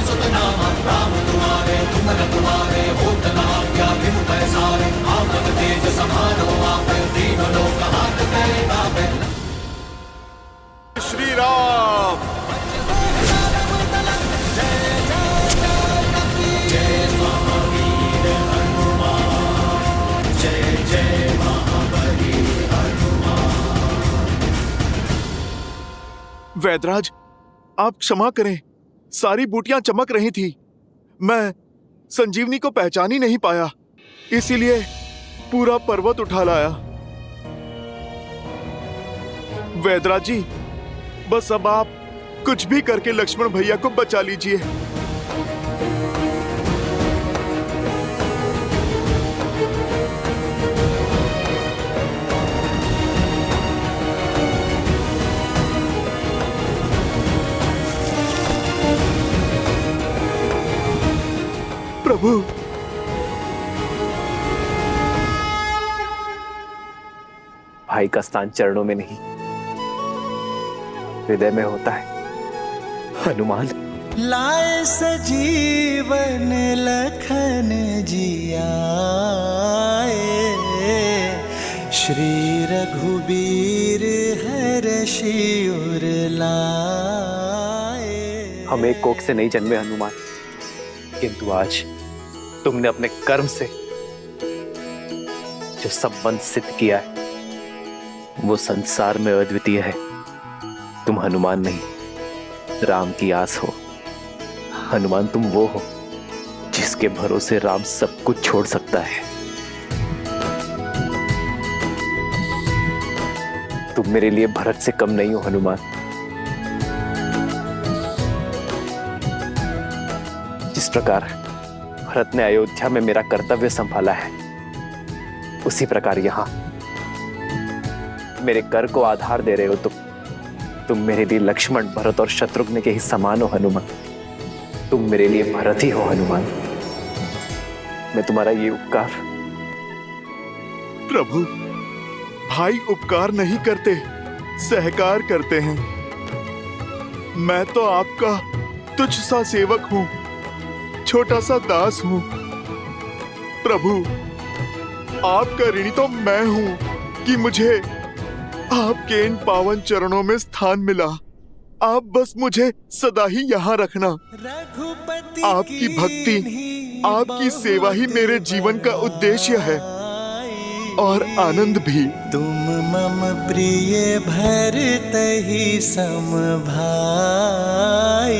सुत नाम राम दुआरे, तुम रखवारे होत न आज्ञा बिनु पैसारे। आपन तेज समारो आपे, तीनों लोक हाथ करे कापे। श्री राम। जय महावीर हनुमान, जय जय महाबली हनुमान। वैदराज, आप क्षमा करें, सारी बूटियां चमक रही थी, मैं संजीवनी को पहचान ही नहीं पाया, इसीलिए पूरा पर्वत उठा लाया। वैदराज जी, बस अब आप कुछ भी करके लक्ष्मण भैया को बचा लीजिए। प्रभु, भाई का स्थान चरणों में नहीं, हृदय में होता है। हनुमान लाए सजीवन लखन जियाए, श्री रघुबीर हर्षि उर लाए। हम एक कोख से नहीं जन्मे हनुमान, किंतु आज तुमने अपने कर्म से जो संबंध सिद्ध किया है वो संसार में अद्वितीय है। तुम हनुमान नहीं, राम की आस हो। हनुमान, तुम वो हो जिसके भरोसे राम सब कुछ छोड़ सकता है। तुम मेरे लिए भरत से कम नहीं हो हनुमान। जिस प्रकार भरत ने अयोध्या में मेरा कर्तव्य संभाला है, उसी प्रकार यहां मेरे कर को आधार दे रहे हो तुम मेरे लिए लक्ष्मण, भरत और शत्रुघ्न के ही समान हो हनुमान। तुम मेरे लिए भरत ही हो हनुमान। मैं तुम्हारा ये उपकार। प्रभु, भाई उपकार नहीं करते, सहकार करते हैं। मैं तो आपका तुच्छ सा सेवक हूं, छोटा सा दास हूं। प्रभु, आपका ऋणी तो मैं हूं कि मुझे आपके इन पावन चरणों में स्थान मिला। आप बस मुझे सदा ही यहाँ रखना। आपकी भक्ति, आपकी सेवा ही मेरे जीवन का उद्देश्य है और आनंद भी। तुम मम प्रिय भरत ही सम भाई।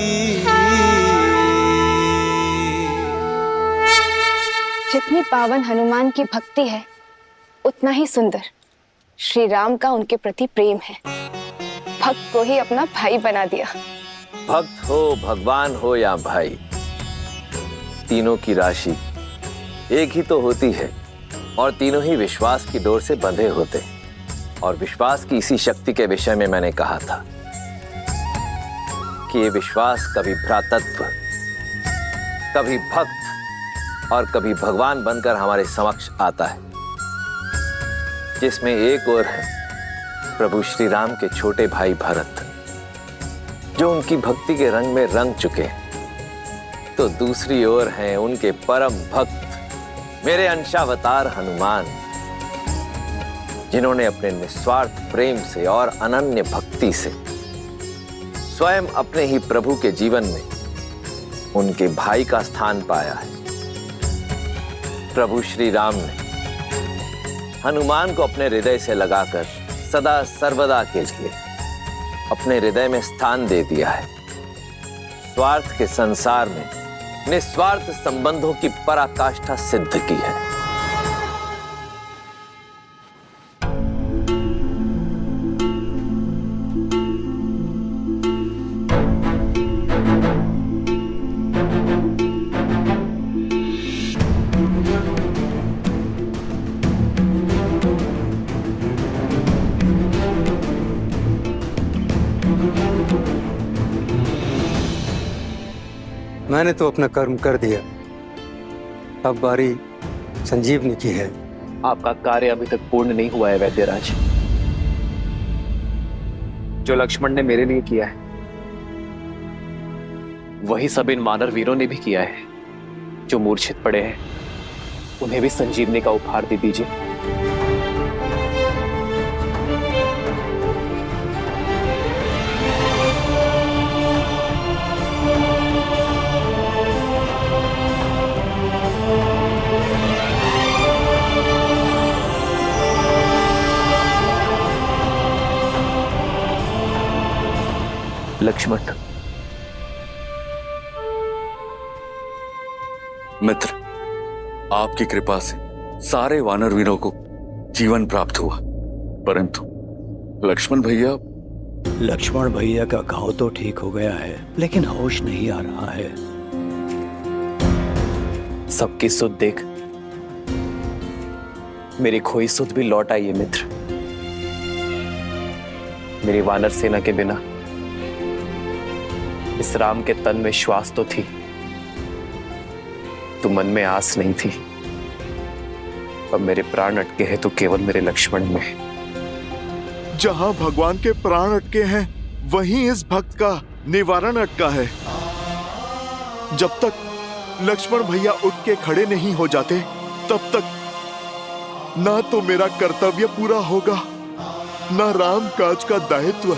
जितनी पावन हनुमान की भक्ति है, उतना ही सुंदर श्री राम का उनके प्रति प्रेम है। भक्त को ही अपना भाई बना दिया। भक्त हो, भगवान हो या भाई, तीनों की राशि एक ही तो होती है और तीनों ही विश्वास की डोर से बंधे होते। और विश्वास की इसी शक्ति के विषय में मैंने कहा था कि ये विश्वास कभी भ्रातृत्व, कभी भक्त और कभी भगवान बनकर हमारे समक्ष आता है, जिसमें एक ओर है प्रभु श्री राम के छोटे भाई भरत, जो उनकी भक्ति के रंग में रंग चुके हैं, तो दूसरी ओर हैं उनके परम भक्त मेरे अंशावतार हनुमान, जिन्होंने अपने निस्वार्थ प्रेम से और अनन्य भक्ति से स्वयं अपने ही प्रभु के जीवन में उनके भाई का स्थान पाया है। प्रभु श्री राम ने हनुमान को अपने हृदय से लगाकर सदा सर्वदा के लिए अपने हृदय में स्थान दे दिया है। स्वार्थ के संसार में निस्वार्थ संबंधों की पराकाष्ठा सिद्ध की है। मैंने तो अपना कर्म कर दिया, अब बारी संजीवनी की है। आपका कार्य अभी तक पूर्ण नहीं हुआ है वैद्यराज। जो लक्ष्मण ने मेरे लिए किया है वही सब इन वानर वीरों ने भी किया है जो मूर्छित पड़े हैं। उन्हें भी संजीवनी का उपहार दे दीजिए। लक्ष्मण, मित्र, आपकी कृपा से सारे वानर वीरों को जीवन प्राप्त हुआ, परंतु लक्ष्मण भैया का घाव तो ठीक हो गया है, लेकिन होश नहीं आ रहा है। सबकी सुध देख मेरी खोई सुध भी लौट आई है मित्र। मेरी वानर सेना के बिना इस राम के तन में श्वास तो थी, तो मन में आस नहीं थी। अब मेरे प्राण अटके हैं तो केवल मेरे लक्ष्मण में। जहां भगवान के प्राण अटके हैं वहीं इस भक्त का निवारण अटका है। जब तक लक्ष्मण भैया उठ के खड़े नहीं हो जाते तब तक ना तो मेरा कर्तव्य पूरा होगा, ना राम काज का दायित्व।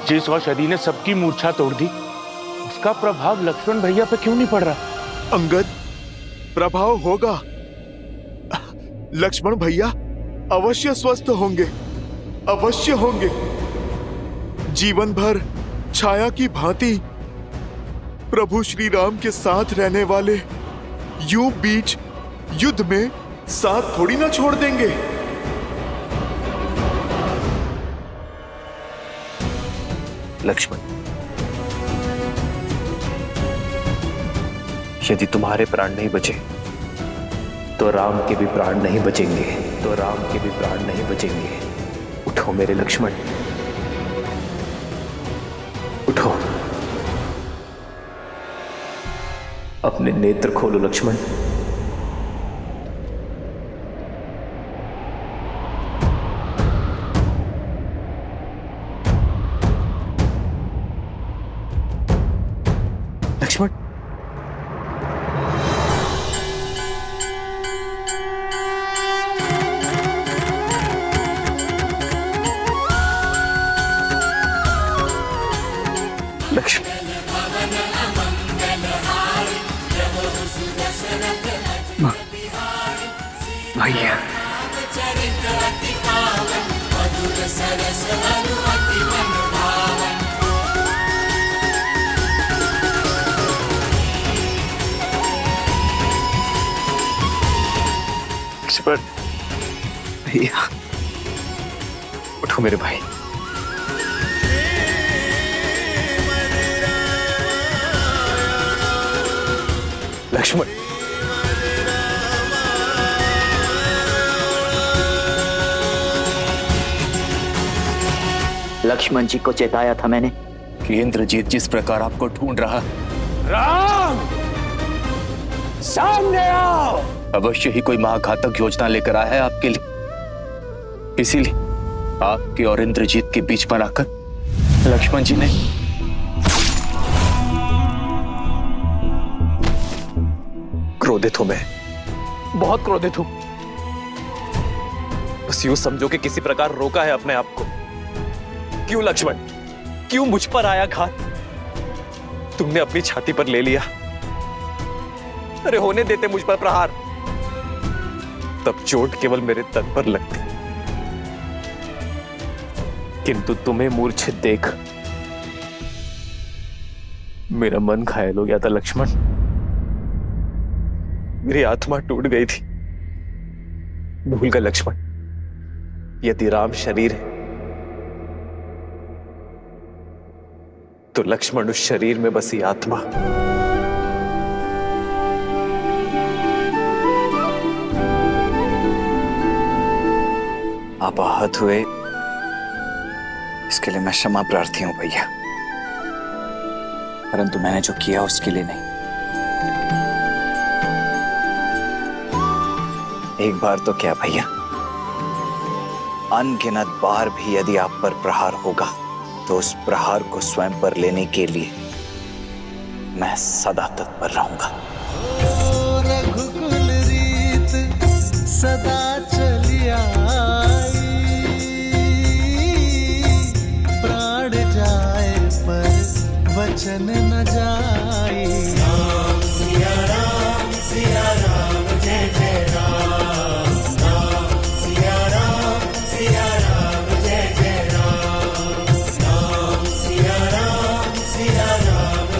जिस औषधि ने सबकी मूर्छा तोड़ दी, उसका प्रभाव लक्ष्मण भैया पे क्यों नहीं पड़ रहा? अंगद, प्रभाव होगा। लक्ष्मण भैया अवश्य स्वस्थ होंगे, अवश्य होंगे। जीवन भर छाया की भांति प्रभु श्री राम के साथ रहने वाले यूं बीच युद्ध में साथ थोड़ी ना छोड़ देंगे। लक्ष्मण, यदि तुम्हारे प्राण नहीं बचे तो राम के भी प्राण नहीं बचेंगे, तो राम के भी प्राण नहीं बचेंगे। उठो मेरे लक्ष्मण, उठो, अपने नेत्र खोलो लक्ष्मण। लक्ष्मण, भैया, भैया, उठो मेरे भाई। लक्ष्मण, लक्ष्मण जी को चेताया था मैंने कि इंद्रजीत जिस प्रकार आपको ढूंढ रहा। राम, सामने आओ। अवश्य ही कोई महाघातक योजना लेकर आया है आपके लिए, इसीलिए आपके और इंद्रजीत के बीच बनाकर लक्ष्मण जी ने क्रोधित हूं मैं, बहुत क्रोधित हूं। बस यूं समझो कि किसी प्रकार रोका है अपने आप को। क्यों लक्ष्मण, क्यों मुझ पर आया घात? तुमने अपनी छाती पर ले लिया। अरे होने देते मुझ पर प्रहार, तब चोट केवल मेरे तन पर लगती, किंतु तुम्हें मूर्छित देख मेरा मन घायल हो गया था लक्ष्मण। मेरी आत्मा टूट गई थी। भूल गए लक्ष्मण, यदि राम शरीर है तो लक्ष्मण उस शरीर में बसी आत्मा। आप आहत हुए, इसके लिए मैं क्षमा प्रार्थी हूं भैया, परंतु मैंने जो किया उसके लिए नहीं। एक बार तो क्या भैया, अनगिनत बार भी यदि आप पर प्रहार होगा तो उस प्रहार को स्वयं पर लेने के लिए मैं सदा तत्पर रहूंगा। रघुकुल रीत सदा चली आई, प्राण जाए पर वचन न जाए। राम सिया राम जय जय राम, राम सिया राम जय जय राम, राम सिया राम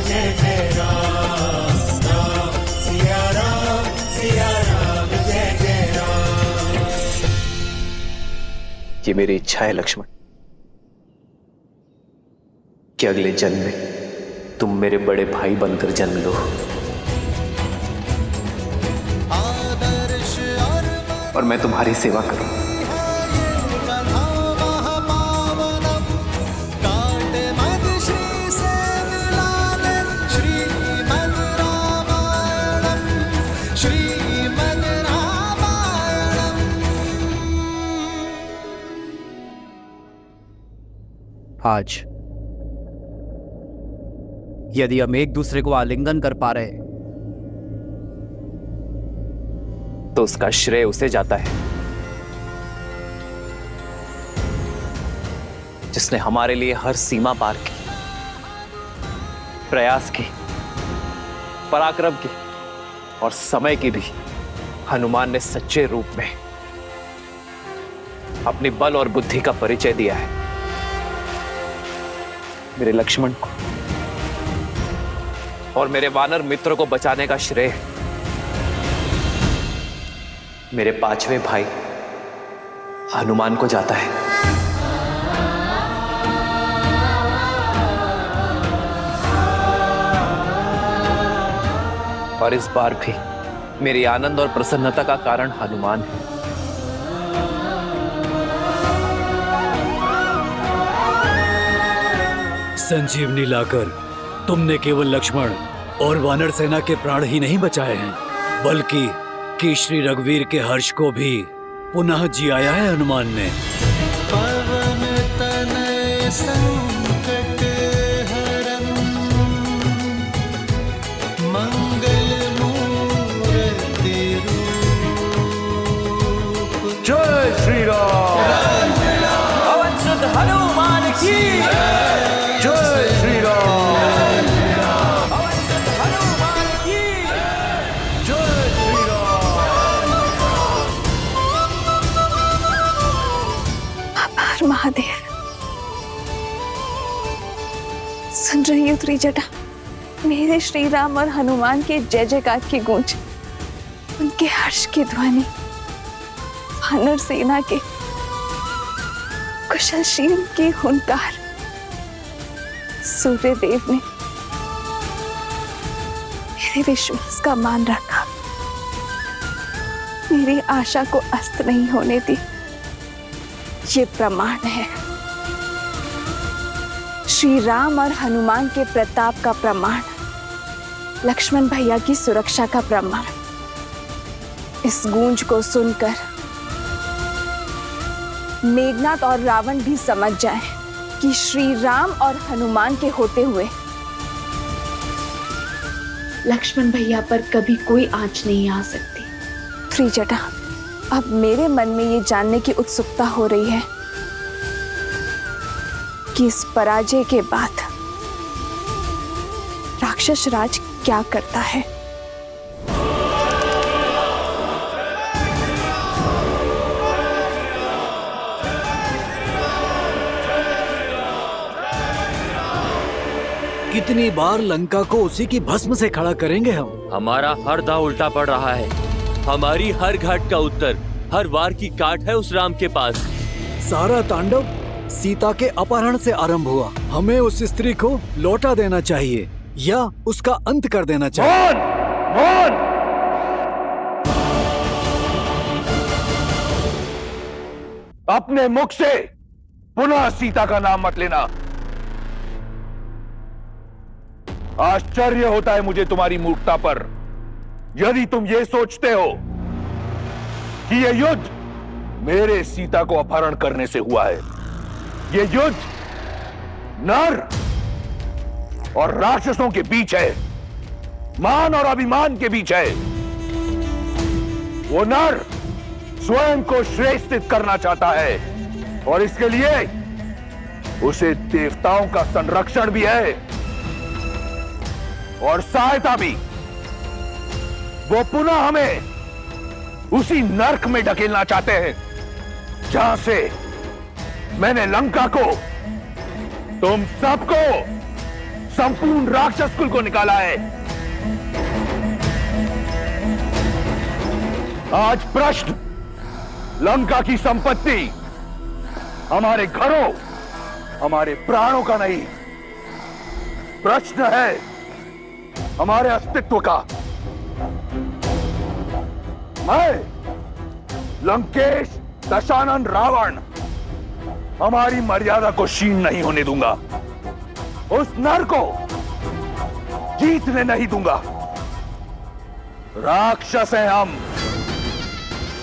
जय जय राम, राम सिया राम जय जय राम। ये मेरी इच्छा है लक्ष्मण कि अगले जन्म में तुम मेरे बड़े भाई बनकर जन्म लो और मैं तुम्हारी सेवा करूं। आज यदि हम एक दूसरे को आलिंगन कर पा रहे तो उसका श्रेय उसे जाता है जिसने हमारे लिए हर सीमा पार की, प्रयास की, पराक्रम की और समय की भी हनुमान ने सच्चे रूप में अपनी बल और बुद्धि का परिचय दिया है। मेरे लक्ष्मण को और मेरे वानर मित्र को बचाने का श्रेय मेरे पांचवें भाई हनुमान को जाता है। और इस बार भी मेरी आनंद और प्रसन्नता का कारण हनुमान है। संजीवनी लाकर तुमने केवल लक्ष्मण और वानर सेना के प्राण ही नहीं बचाए हैं, बल्कि कि श्री रघुवीर के हर्ष को भी पुनः जियाया है हनुमान ने। पवन तनय संकट हरन, मंगल मूर्ति रूप। जय श्री राम। पवन सुत हनुमान की जय श्री राम। पवन सुत हनुमान की जय श्री राम। आभार महादेव। सुन रही हो त्रिजटा, मेरे श्री राम और हनुमान के जय जयकार की गूंज, उनके हर्ष की ध्वनि, वानर सेना के कुशलशील की हुंकार। सूर्य देव ने मेरे विश्वास का मान रखा, मेरी आशा को अस्त नहीं होने दी। ये प्रमाण है, श्री राम और हनुमान के प्रताप का प्रमाण, लक्ष्मण भैया की सुरक्षा का प्रमाण। इस गूंज को सुनकर मेघनाथ और रावण भी समझ जाएं कि श्री राम और हनुमान के होते हुए लक्ष्मण भैया पर कभी कोई आंच नहीं आ सकती। त्रिजटा, अब मेरे मन में ये जानने की उत्सुकता हो रही है कि इस पराजय के बाद राक्षस राज क्या करता है। कितनी बार लंका को उसी की भस्म से खड़ा करेंगे हम? हमारा हर दांव उल्टा पड़ रहा है। हमारी हर घाट का उत्तर, हर वार की काट है उस राम के पास। सारा तांडव सीता के अपहरण से आरंभ हुआ। हमें उस स्त्री को लौटा देना चाहिए या उसका अंत कर देना चाहिए। मौन! अपने मुख से पुनः सीता का नाम मत लेना। आश्चर्य होता है मुझे तुम्हारी मूर्खता पर। यदि तुम ये सोचते हो कि यह युद्ध मेरे सीता को अपहरण करने से हुआ है, यह युद्ध नर और राक्षसों के बीच है, मान और अभिमान के बीच है। वो नर स्वयं को श्रेष्ठित करना चाहता है और इसके लिए उसे देवताओं का संरक्षण भी है और सहायता भी। वो पुनः हमें उसी नर्क में ढकेलना चाहते हैं जहां से मैंने लंका को, तुम सबको, संपूर्ण राक्षस कुल को निकाला है। आज प्रश्न लंका की संपत्ति, हमारे घरों, हमारे प्राणों का नहीं, प्रश्न है हमारे अस्तित्व का। मैं लंकेश दशानन रावण हमारी मर्यादा को क्षीण नहीं होने दूंगा, उस नर को जीतने नहीं दूंगा। राक्षस हैं हम,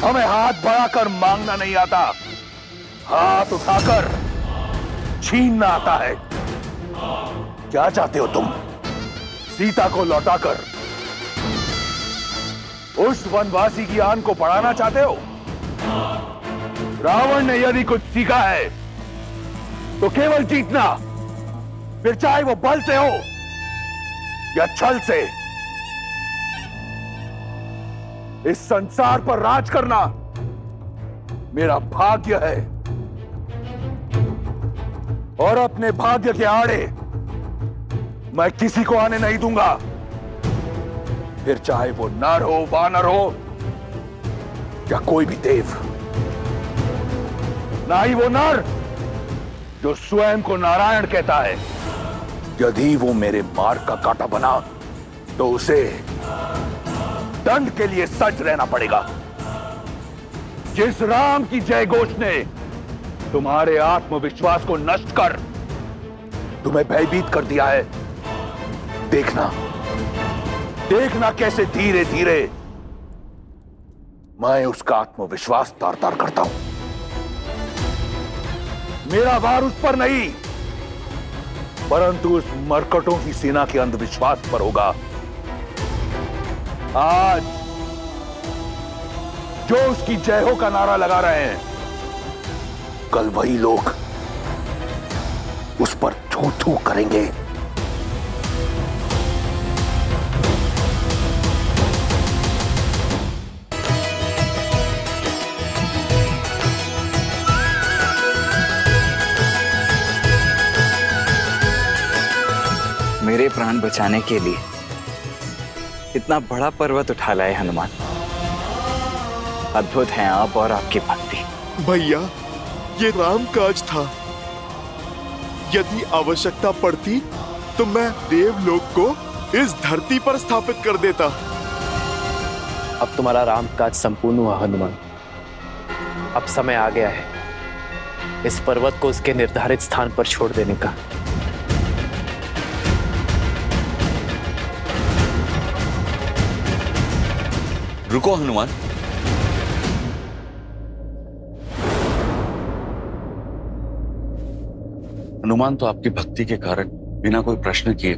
हमें हाथ बढ़ाकर मांगना नहीं आता, हाथ उठाकर छीनना आता है। क्या चाहते हो तुम? सीता को लौटाकर उस वनवासी की आन को बढ़ाना चाहते हो? रावण ने यदि कुछ सीखा है तो केवल जीतना, फिर चाहे वो बल से हो या छल से। इस संसार पर राज करना मेरा भाग्य है और अपने भाग्य के आड़े मैं किसी को आने नहीं दूंगा, फिर चाहे वो नर हो, वानर हो या कोई भी देव। ना ही वो नर जो स्वयं को नारायण कहता है। यदि वो मेरे मार्ग का कांटा बना तो उसे दंड के लिए सज्ज रहना पड़ेगा। जिस राम की जय घोष ने तुम्हारे आत्मविश्वास को नष्ट कर तुम्हें भयभीत कर दिया है, देखना देखना कैसे धीरे धीरे मैं उसका आत्मविश्वास तार तार करता हूं। मेरा वार उस पर नहीं, परंतु उस मरकटों की सेना के अंधविश्वास पर होगा। आज जो उसकी जय हो का नारा लगा रहे हैं, कल वही लोग उस पर थू थू करेंगे। मेरे प्राण बचाने के लिए इतना बड़ा पर्वत उठा लाए हनुमान। अद्भुत हैं आप और आपकी भक्ति। भैया, ये राम काज था। यदि आवश्यकता पड़ती तो मैं देवलोक को इस धरती पर स्थापित कर देता। अब तुम्हारा राम काज संपूर्ण हुआ हनुमान। अब समय आ गया है इस पर्वत को उसके निर्धारित स्थान पर छोड़ देने का। रुको हनुमान, हनुमान तो आपकी भक्ति के कारण बिना कोई प्रश्न किए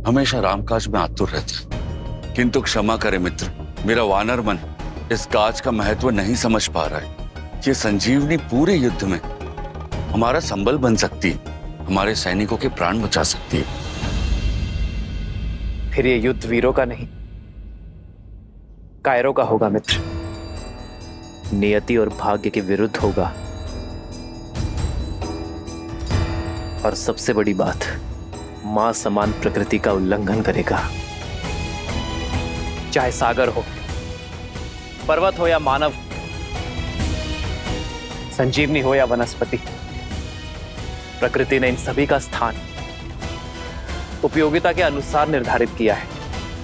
हमेशा रामकाज में आतुर रहता है। किंतु क्षमा करे मित्र, मेरा वानर मन इस काज का महत्व नहीं समझ पा रहा है। ये संजीवनी पूरे युद्ध में हमारा संबल बन सकती है, हमारे सैनिकों के प्राण बचा सकती है। फिर ये युद्ध वीरों का नहीं, कायरों का होगा मित्र। नियति और भाग्य के विरुद्ध होगा। और सबसे बड़ी बात, मां समान प्रकृति का उल्लंघन करेगा। चाहे सागर हो, पर्वत हो या मानव, संजीवनी हो या वनस्पति, प्रकृति ने इन सभी का स्थान उपयोगिता के अनुसार निर्धारित किया है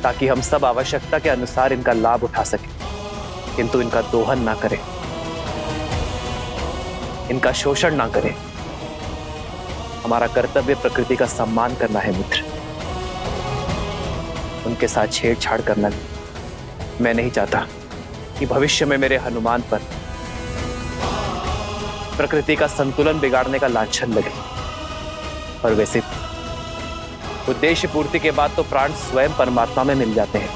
ताकि हम सब आवश्यकता के अनुसार इनका लाभ उठा सकें, किंतु इनका दोहन ना करें, इनका शोषण ना करें। हमारा कर्तव्य प्रकृति का सम्मान करना है मित्र। उनके साथ छेड़छाड़ करना मैं नहीं चाहता कि भविष्य में मेरे हनुमान पर प्रकृति का संतुलन बिगाड़ने का लांछन लगे। और वैसे उद्देश्य पूर्ति के बाद तो प्राण स्वयं परमात्मा में मिल जाते हैं,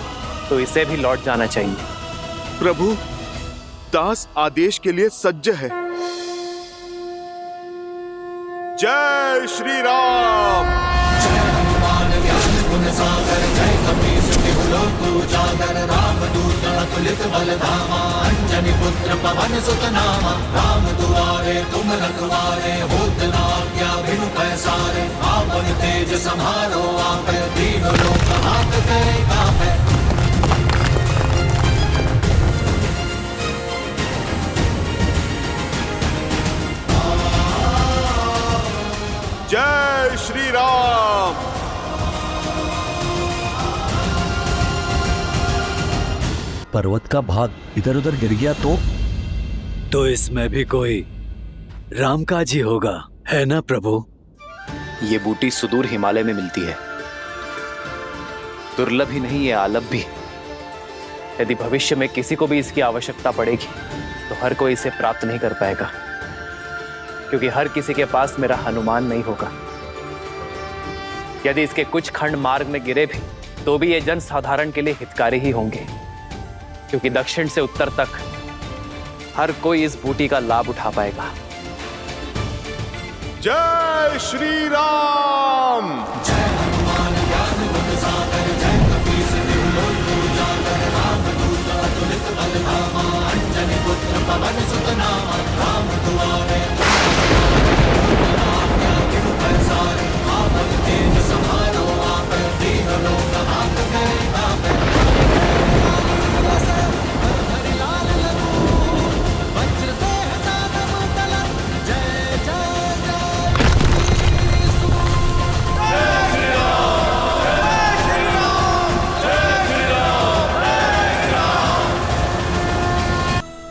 तो इसे भी लौट जाना चाहिए। प्रभु, दास आदेश के लिए सज्ज है। जय श्री राम। जय हनुमान ज्ञान गुण सागर, जय कपीस तिहु लोक उजागर, राम दूत अतुलित बल धामा, अंजनी पुत्र पवन सुत नामा, राम दुआरे तुम रखवारे, होत न आज्ञा बिनु पैसारे, आपन तेज समारो आपे, तीनों लोक हाथ करे कापे। जय श्री राम। पर्वत का भाग इधर उधर गिर गया तो इसमें भी कोई रामकाज ही होगा, है ना प्रभु? ये बूटी सुदूर हिमालय में मिलती है, दुर्लभ ही नहीं, ये आलभ भी। यदि भविष्य में किसी को भी इसकी आवश्यकता पड़ेगी तो हर कोई इसे प्राप्त नहीं कर पाएगा, क्योंकि हर किसी के पास मेरा हनुमान नहीं होगा। यदि इसके कुछ खंड मार्ग में गिरे भी तो भी ये जन साधारण के लिए हितकारी ही होंगे, क्योंकि दक्षिण से उत्तर तक हर कोई इस बूटी का लाभ उठा पाएगा। जय श्री राम। जय हनुमान ज्ञान गुण सागर, जय कपीस तिहु लोक उजागर, राम दूत अतुलित बल धामा, अंजनी पुत्र पवन सुत नामा, राम दुआरे पैसारे, आपन तेज समारो आपे, तीनों लोक हाथ करे कापे।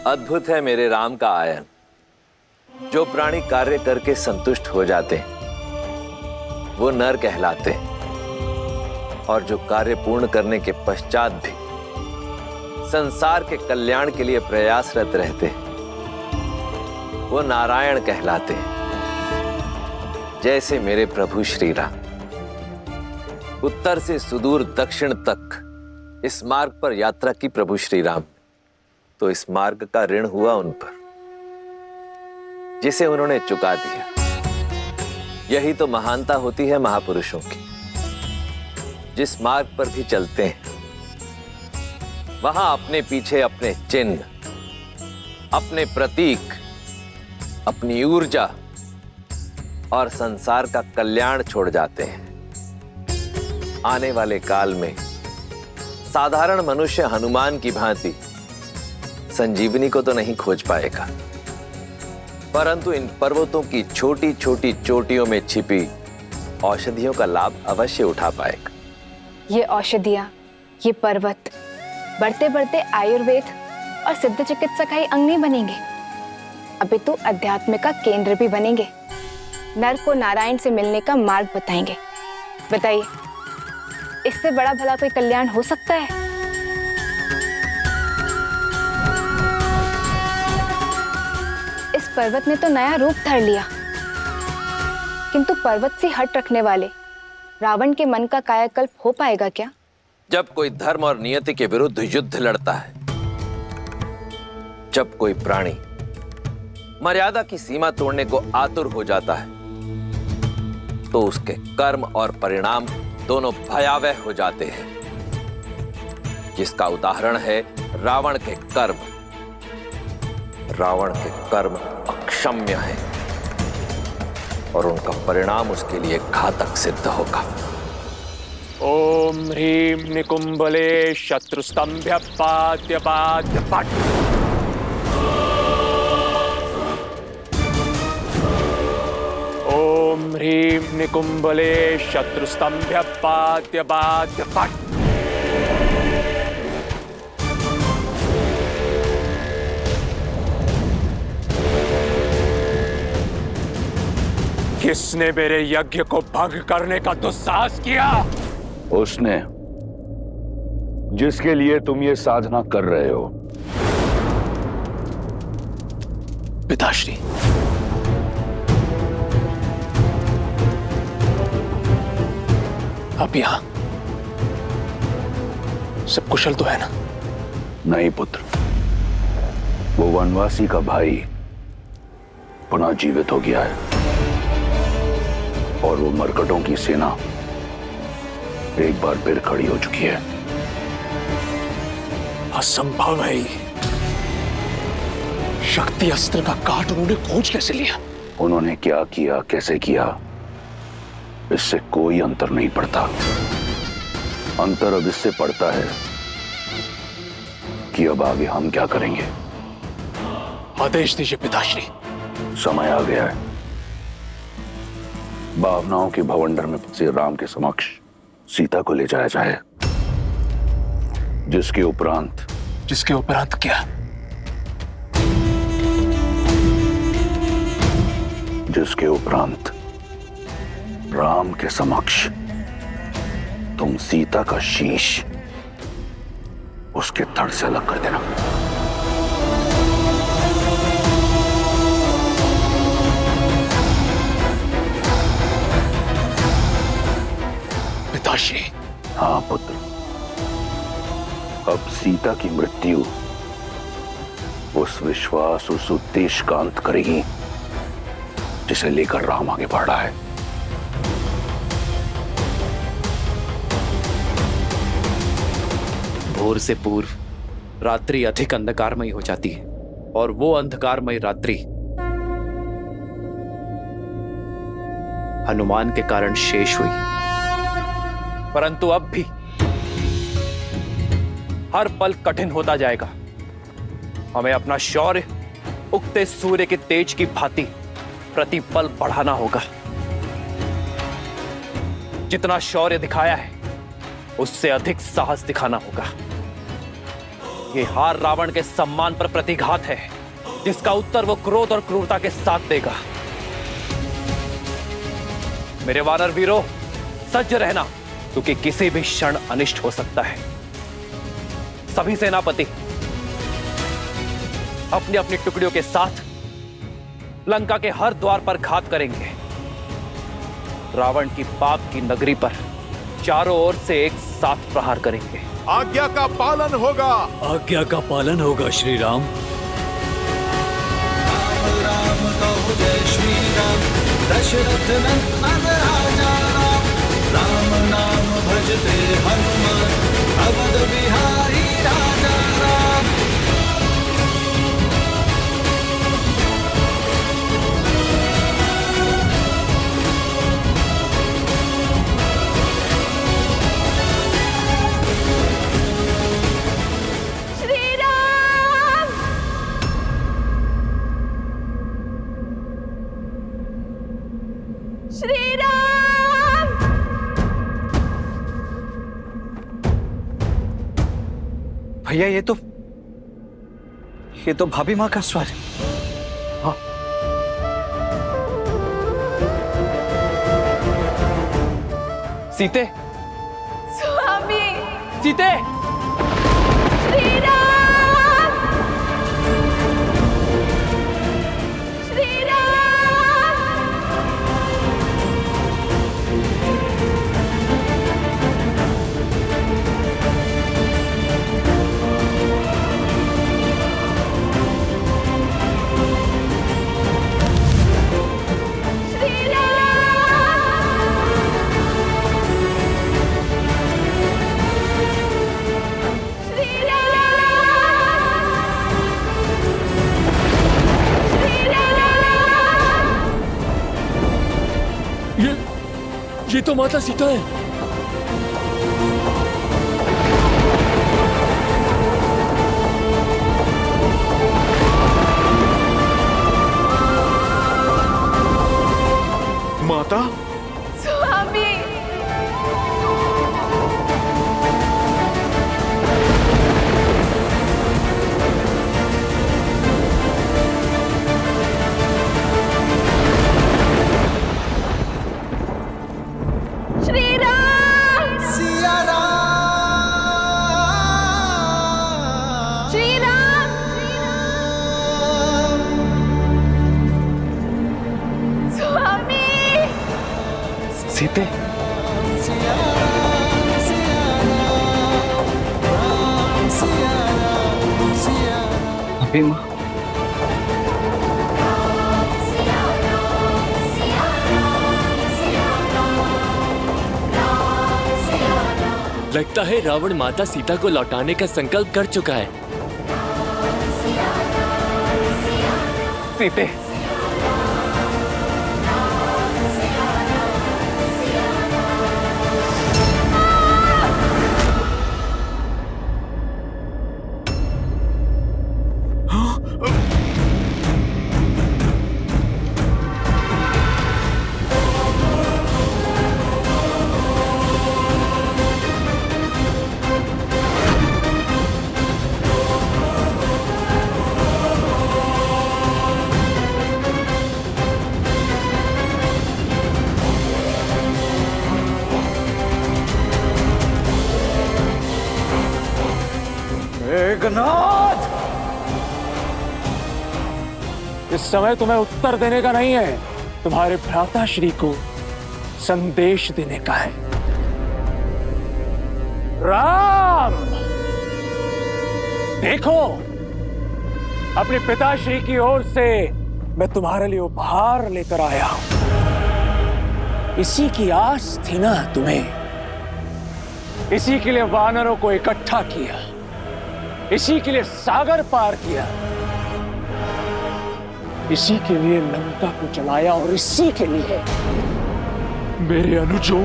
अद्भुत है मेरे राम का आयन। जो प्राणी कार्य करके संतुष्ट हो जाते हैं वो नर कहलाते हैं, और जो कार्य पूर्ण करने के पश्चात भी संसार के कल्याण के लिए प्रयासरत रहते हैं वो नारायण कहलाते हैं। जैसे मेरे प्रभु श्री राम उत्तर से सुदूर दक्षिण तक इस मार्ग पर यात्रा की प्रभु श्री राम, तो इस मार्ग का ऋण हुआ उन पर जिसे उन्होंने चुका दिया। यही तो महानता होती है महापुरुषों की। जिस मार्ग पर भी चलते हैं वहां अपने पीछे अपने चिन्ह, अपने प्रतीक, अपनी ऊर्जा और संसार का कल्याण छोड़ जाते हैं। आने वाले काल में साधारण मनुष्य हनुमान की भांति संजीवनी को तो नहीं खोज पाएगा, परंतु इन पर्वतों की छोटी छोटी चोटियों में छिपी औषधियों का लाभ अवश्य उठा पाएगा। ये औषधियाँ, ये पर्वत बढ़ते बढ़ते आयुर्वेद और सिद्ध चिकित्सा का ही अंग नहीं बनेंगे, अभी तो अध्यात्म का केंद्र भी बनेंगे। नर को नारायण से मिलने का मार्ग बताएंगे। बताइए, इससे बड़ा भला कोई कल्याण हो सकता है? इस पर्वत ने तो नया रूप धर लिया, किंतु पर्वत से हट रखने वाले रावण के मन का कायाकल्प हो पाएगा क्या? जब कोई धर्म और नियति के विरुद्ध युद्ध लड़ता है, जब कोई प्राणी मर्यादा की सीमा तोड़ने को आतुर हो जाता है, तो उसके कर्म और परिणाम दोनों भयावह हो जाते हैं, जिसका उदाहरण है रावण के कर्म। रावण के कर्म अक्षम्य हैं और उनका परिणाम उसके लिए घातक सिद्ध होगा। ओम ह्रीं निकुंभले शत्रुस्तंभ्य पाद्य पाद्य पट। ओम ह्रीं निकुंभले शत्रुस्तंभ्य पाद्य पाद्य पट। किसने मेरे यज्ञ को भंग करने का दुस्साहस किया? उसने जिसके लिए तुम ये साधना कर रहे हो। पिताश्री, आप यहाँ सब कुशल तो है ना? नहीं पुत्र, वो वनवासी का भाई पुनः जीवित हो गया है और वो मरकटों की सेना एक बार फिर खड़ी हो चुकी है। असंभव है ये। शक्ति अस्त्र का काट उन्होंने खोज कैसे लिया? उन्होंने क्या किया, कैसे किया, इससे कोई अंतर नहीं पड़ता। अंतर अब इससे पड़ता है कि अब आगे हम क्या करेंगे। आदेश दीजिए पिताश्री। समय आ गया है। भावनाओं के भवंडर में फंसे राम के समक्ष सीता को ले जाया जाए, जिसके उपरांत क्या? जिसके उपरांत राम के समक्ष तुम सीता का शीश उसके धड़ से अलग कर देना। पिताश्री। हाँ पुत्र, अब सीता की मृत्यु उस विश्वास, उस उद्देश्य का अंत करेगी जिसे लेकर राम आगे बढ़ रहा है। भोर से पूर्व रात्रि अधिक अंधकारमयी हो जाती है और वो अंधकारमयी रात्रि हनुमान के कारण शेष हुई। परंतु अब भी हर पल कठिन होता जाएगा। हमें अपना शौर्य उगते सूर्य के तेज की भांति प्रतिपल बढ़ाना होगा। जितना शौर्य दिखाया है उससे अधिक साहस दिखाना होगा। ये हार रावण के सम्मान पर प्रतिघात है, जिसका उत्तर वो क्रोध और क्रूरता के साथ देगा। मेरे वानर वीरों, सज्ज रहना, क्योंकि किसी भी क्षण अनिष्ट हो सकता है। सभी सेनापति अपनी अपनी टुकड़ियों के साथ लंका के हर द्वार पर घात करेंगे। रावण की पाप की नगरी पर चारों ओर से एक साथ प्रहार करेंगे। आज्ञा का पालन होगा। आज्ञा का पालन होगा श्री राम। राम कहो जय श्री राम, दशरथ नंदन राजा राम। राम नाम भजते हनुमान, अवध बिहारी राजा राम। भैया ये तो भाभी माँ का स्वर है। हाँ। सीते, स्वामी, सीते, श्री राम, श्री राम। ये तो माता सीता है। माता, स्वामी, श्री राम, सिया राम, श्री राम, स्वामी, सीते, सिया भी माँ। लगता है रावण माता सीता को लौटाने का संकल्प कर चुका है। सीते, मेघनाद, इस समय तुम्हें उत्तर देने का नहीं है, तुम्हारे भ्राता श्री को संदेश देने का है। राम, देखो, अपने पिताश्री की ओर से मैं तुम्हारे लिए उपहार लेकर आया हूं। इसी की आस थी ना तुम्हें, इसी के लिए वानरों को इकट्ठा किया, इसी के लिए सागर पार किया, इसी के लिए लंका को जलाया, और इसी के लिए मेरे अनुजों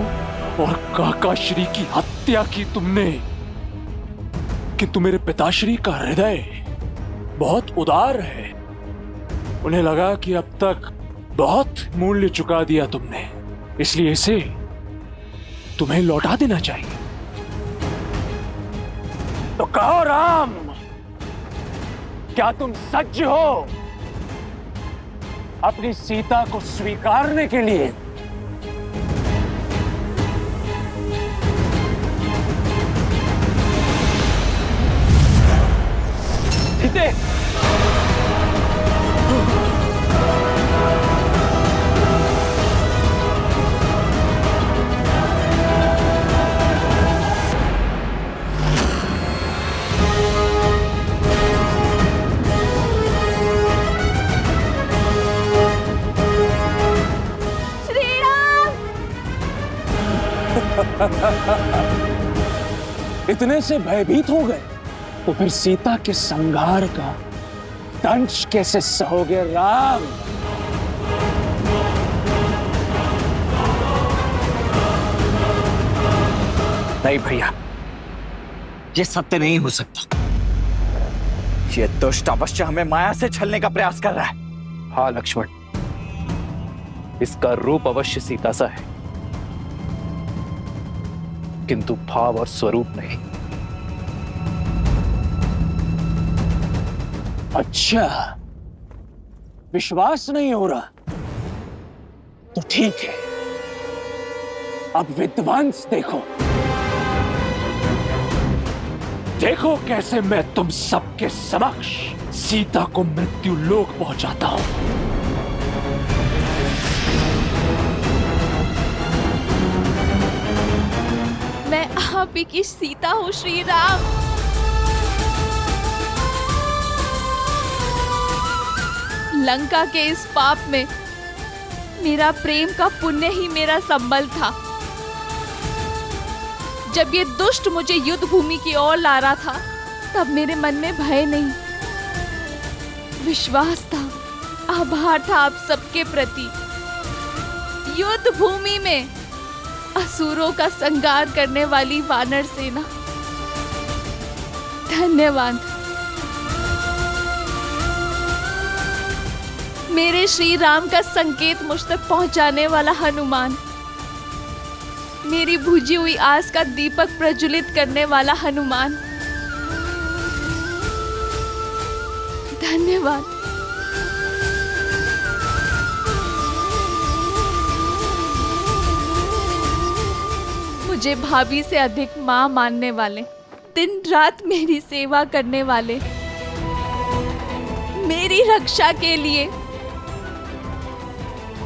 और काकाश्री की हत्या की तुमने। किंतु मेरे पिताश्री का हृदय बहुत उदार है, उन्हें लगा कि अब तक बहुत मूल्य चुका दिया तुमने, इसलिए इसे तुम्हें लौटा देना चाहिए। तो कहो राम, क्या तुम सज्ज हो अपनी सीता को स्वीकारने के लिए? सीते, इतने से भयभीत हो गए तो फिर सीता के संहार का दंश कैसे सहोगे राम? नहीं भैया, ये सत्य नहीं हो सकता। ये दुष्ट अवश्य हमें माया से छलने का प्रयास कर रहा है। हाँ लक्ष्मण, इसका रूप अवश्य सीता सा है, किंतु भाव और स्वरूप नहीं। अच्छा, विश्वास नहीं हो रहा तो ठीक है, अब विध्वंस देखो। देखो कैसे मैं तुम सबके समक्ष सीता को मृत्यु लोक पहुंचाता हूं। मैं आप ही की सीता हूँ श्री राम। लंका के इस पाप में मेरा प्रेम का पुण्य ही मेरा संबल था। जब ये दुष्ट मुझे युद्ध भूमि की ओर ला रहा था, तब मेरे मन में भय नहीं, विश्वास था, आभार था आप सबके प्रति। युद्ध भूमि में असुरों का संहार करने वाली वानर सेना, धन्यवाद। मेरे श्री राम का संकेत मुझ तक पहुंचाने वाला हनुमान, मेरी बुझी हुई आस का दीपक प्रज्वलित करने वाला हनुमान, धन्यवाद। मुझे भाभी से अधिक मां मानने वाले, दिन रात मेरी सेवा करने वाले, मेरी रक्षा के लिए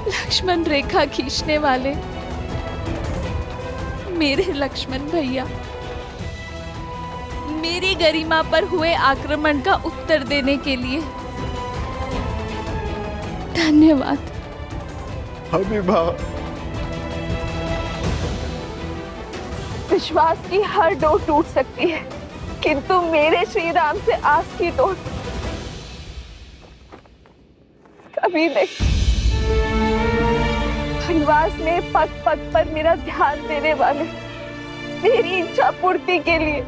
लक्ष्मण रेखा खींचने वाले, मेरे लक्ष्मण भैया, मेरी गरिमा पर हुए आक्रमण का उत्तर देने के लिए। धन्यवाद। अभिभा, विश्वास की हर डोर टूट सकती है, किंतु मेरे श्री राम से आस की डोर कभी नहीं। वनवास में पग पग पर मेरा ध्यान देने वाले, मेरी इच्छा पूर्ति के लिए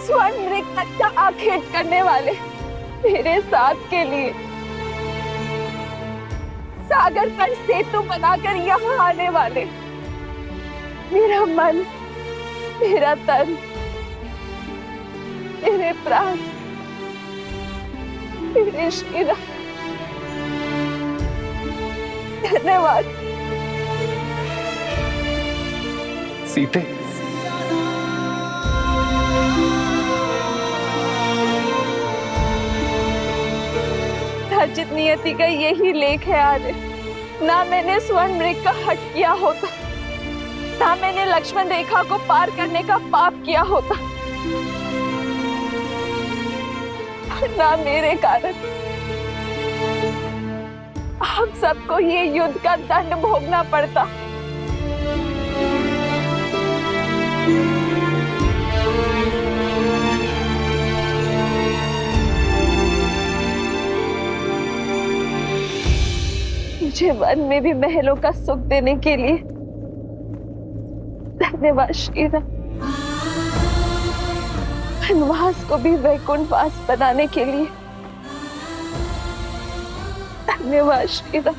स्वर्ण मृग तक का आखेट करने वाले, मेरे साथ के लिए सागर पर सेतु बनाकर यहाँ आने वाले, मेरा मन, मेरा तन, मेरे प्राण, मेरे श्री राम, धन्यवाद। सीते, अर्जित नियति का यही लेख है आर्य। ना मैंने स्वर्ण मृग का हट किया होता, ना मैंने लक्ष्मण रेखा को पार करने का पाप किया होता, ना मेरे कारण हम सबको ये युद्ध का दंड भोगना पड़ता। मुझे वन में भी महलों का सुख देने के लिए धन्यवाद श्री राम। वनवास को भी वैकुंठ वास बनाने के लिए धन्यवाद श्री राम।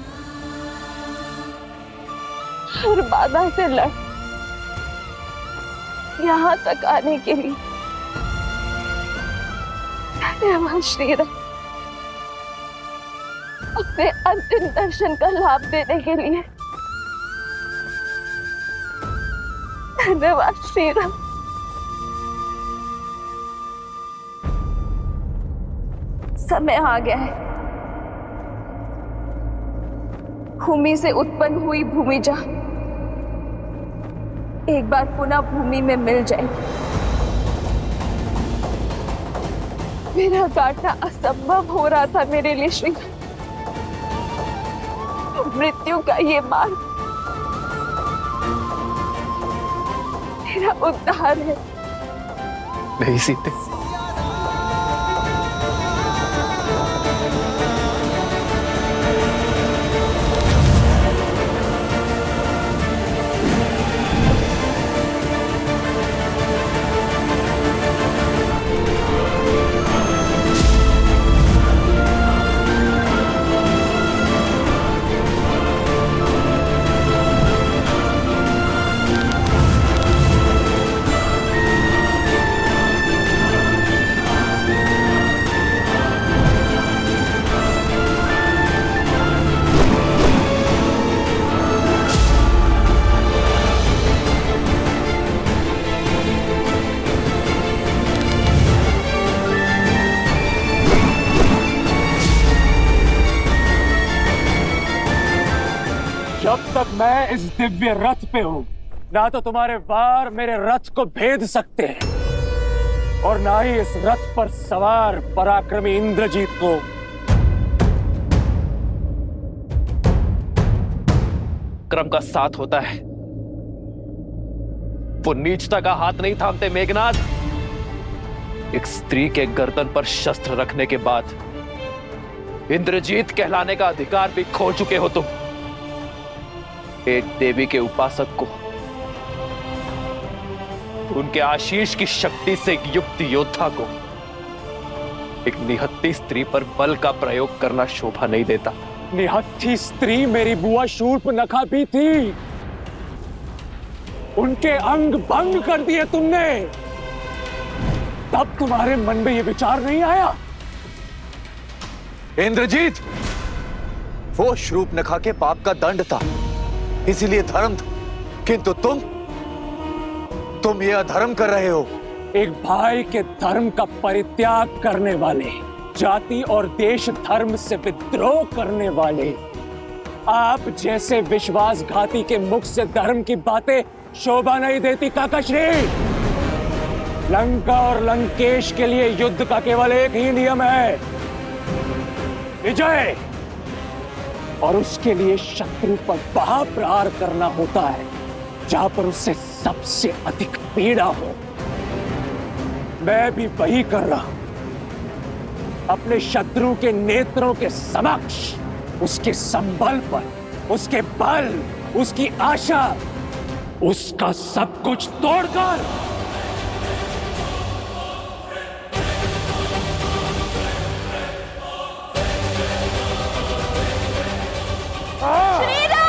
हर बाधा से लड़ यहाँ तक आने के लिए धन्यवाद श्री राम। अपने अंतिम दर्शन का लाभ देने के लिए धन्यवाद श्री राम। समय आ गया है, भूमि से उत्पन्न हुई भूमिजा एक बार पुनः भूमि में मिल जाएगी। मेरा काटना असंभव हो रहा था मेरे लिए श्री, मृत्यु का ये मार्ग मेरा उद्धार है। नहीं सीते, जब तक मैं इस दिव्य रथ पे हूं, ना तो तुम्हारे वार मेरे रथ को भेद सकते हैं और ना ही इस रथ पर सवार पराक्रमी इंद्रजीत को। क्रम का साथ होता है, वो नीचता का हाथ नहीं थामते मेघनाथ। एक स्त्री के गर्दन पर शस्त्र रखने के बाद इंद्रजीत कहलाने का अधिकार भी खो चुके हो तुम। एक देवी के उपासक को उनके आशीष की शक्ति से एक युक्त योद्धा को एक निहत्थी स्त्री पर बल का प्रयोग करना शोभा नहीं देता। निहत्थी स्त्री मेरी बुआ शूर्पनखा भी थी, उनके अंग भंग कर दिए तुमने, तब तुम्हारे मन में यह विचार नहीं आया? इंद्रजीत, वो शूर्पनखा के पाप का दंड था, इसीलिए धर्म था, किंतु तुम ये अधर्म कर रहे हो। एक भाई के धर्म का परित्याग करने वाले, जाति और देश धर्म से विद्रोह करने वाले, आप जैसे विश्वासघाती के मुख से धर्म की बातें शोभा नहीं देती काकाश्री। लंका और लंकेश के लिए युद्ध का केवल एक ही नियम है, विजय। और उसके लिए शत्रु पर वहां प्रहार करना होता है जहां पर उससे सबसे अधिक पीड़ा हो। मैं भी वही कर रहा हूं। अपने शत्रु के नेत्रों के समक्ष उसके संबल पर, उसके बल, उसकी आशा, उसका सब कुछ तोड़कर भैया